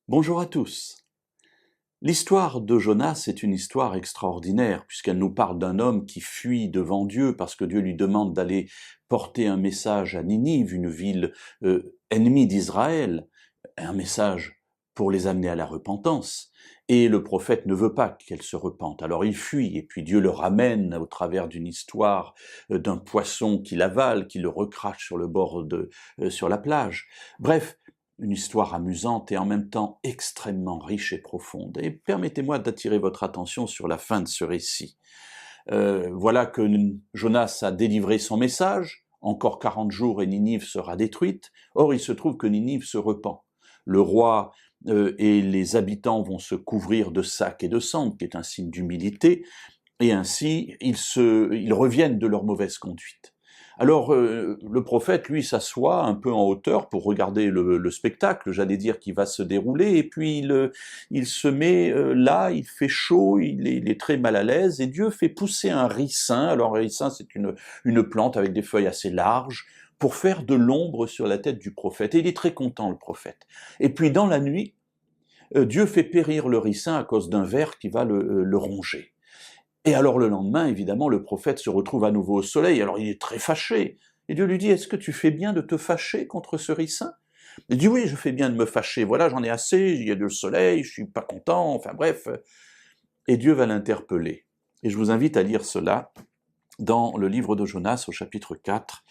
Bonjour à tous. L'histoire de Jonas est une histoire extraordinaire puisqu'elle nous parle d'un homme qui fuit devant Dieu parce que Dieu lui demande d'aller porter un message à Ninive, une ville ennemie d'Israël, un message pour les amener à la repentance. Et le prophète ne veut pas qu'elle se repente. Alors il fuit et puis Dieu le ramène au travers d'une histoire d'un poisson qui l'avale, qui le recrache sur le bord sur la plage. Bref, une histoire amusante et en même temps extrêmement riche et profonde. Et permettez-moi d'attirer votre attention sur la fin de ce récit. Voilà que Jonas a délivré son message, encore 40 jours et Ninive sera détruite. Or, il se trouve que Ninive se repent. Le roi et les habitants vont se couvrir de sacs et de cendres, qui est un signe d'humilité, et ainsi ils reviennent de leur mauvaise conduite. Alors le prophète, lui, s'assoit un peu en hauteur pour regarder le spectacle, j'allais dire, qui va se dérouler, et puis il se met là, il fait chaud, il est très mal à l'aise, et Dieu fait pousser un ricin. Alors un ricin, c'est une plante avec des feuilles assez larges, pour faire de l'ombre sur la tête du prophète. Et il est très content, le prophète. Et puis dans la nuit, Dieu fait périr le ricin à cause d'un ver qui va le ronger. Et alors le lendemain, évidemment, le prophète se retrouve à nouveau au soleil, alors il est très fâché. Et Dieu lui dit, est-ce que tu fais bien de te fâcher contre ce ricin? Il dit, oui, je fais bien de me fâcher, voilà, j'en ai assez, il y a du soleil, je suis pas content, enfin bref. Et Dieu va l'interpeller. Et je vous invite à lire cela dans le livre de Jonas au chapitre 4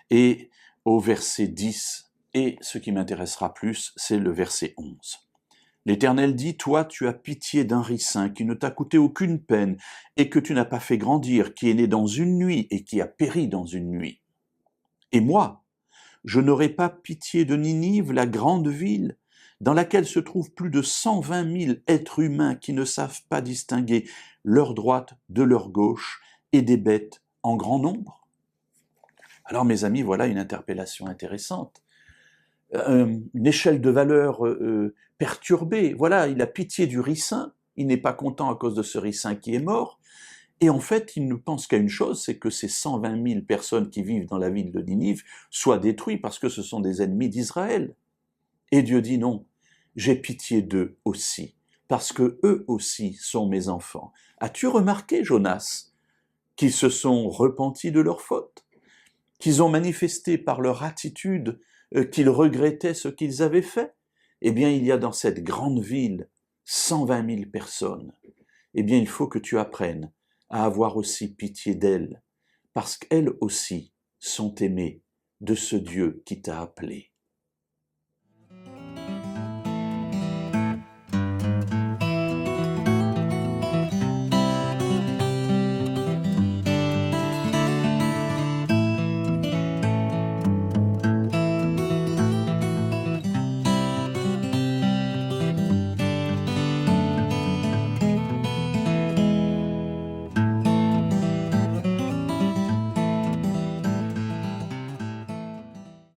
et au verset 10. Et ce qui m'intéressera plus, c'est le verset 11. L'Éternel dit, toi tu as pitié d'un ricin qui ne t'a coûté aucune peine et que tu n'as pas fait grandir, qui est né dans une nuit et qui a péri dans une nuit. Et moi, je n'aurai pas pitié de Ninive, la grande ville, dans laquelle se trouvent plus de 120 000 êtres humains qui ne savent pas distinguer leur droite de leur gauche et des bêtes en grand nombre. Alors mes amis, voilà une interpellation intéressante. Une échelle de valeur perturbée. Voilà, il a pitié du ricin, il n'est pas content à cause de ce ricin qui est mort, et en fait, il ne pense qu'à une chose, c'est que ces 120 000 personnes qui vivent dans la ville de Ninive soient détruites parce que ce sont des ennemis d'Israël. Et Dieu dit non, j'ai pitié d'eux aussi, parce que eux aussi sont mes enfants. As-tu remarqué, Jonas, qu'ils se sont repentis de leurs fautes, qu'ils ont manifesté par leur attitude qu'ils regrettaient ce qu'ils avaient fait? Eh bien, il y a dans cette grande ville 120 000 personnes. Eh bien, il faut que tu apprennes à avoir aussi pitié d'elles, parce qu'elles aussi sont aimées de ce Dieu qui t'a appelé.